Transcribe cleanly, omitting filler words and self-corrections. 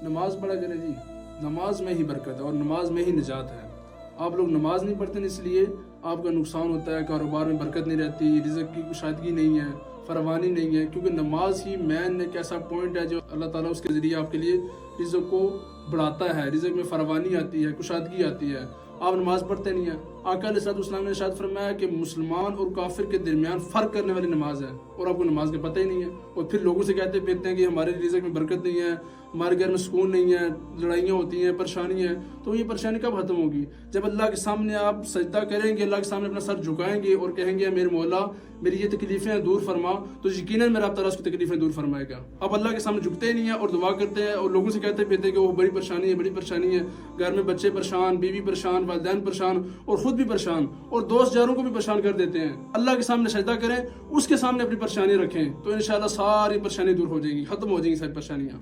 नमाज पढ़ा करें जी, नमाज में ही बरकत है और नमाज में ही निजात है। आप लोग नमाज नहीं पढ़ते इसलिए आपका नुकसान होता है, कारोबार में बरकत नहीं रहती, रिज़्क की कुशादगी नहीं है, फरवानी नहीं है, क्योंकि नमाज ही मैन एक ऐसा पॉइंट है जो अल्लाह ताला उसके ज़रिए आपके लिए रिज़्क को बढ़ाता है, रिज़्क में फरवानी आती है, कुशादगी आती है। आप नमाज पढ़ते नहीं है। आका अलैहिस्सलाम ने इरशाद फरमाया कि मुसलमान और काफिर के दरमियान फ़र्क करने वाली नमाज है, और आपको नमाज का पता ही नहीं है। और फिर लोगों से कहते फिरते हैं कि हमारे रिज़्क में बरकत नहीं है, हमारे घर में सुकून नहीं है, लड़ाइयाँ होती हैं, परेशानी है। तो ये परेशानी कब खत्म होगी? जब अल्लाह के सामने आप सजदा करेंगे, अल्लाह के सामने अपना सर झुकाएंगे और कहेंगे मेरे मौला मेरी ये तकलीफें दूर फरमा, तो यकीनन मेरा ताला उसकी तकलीफें दूर फरमाएगा। आप अल्लाह के सामने झुकते ही नहीं है और दुआ करते हैं और लोगों से कहते फिरते हैं कि वो बड़ी परेशानी है, बड़ी परेशानी है, घर में बच्चे परेशान, बीवी परेशान, वालिदैन परेशान और खुद भी परेशान और दोस्त यारों को भी परेशान कर देते हैं। अल्लाह के सामने सजदा करें, उसके सामने अपनी परेशानी रखें, तो इंशाल्लाह सारी परेशानी दूर हो जाएगी, खत्म हो जाएंगी सारी परेशानियाँ।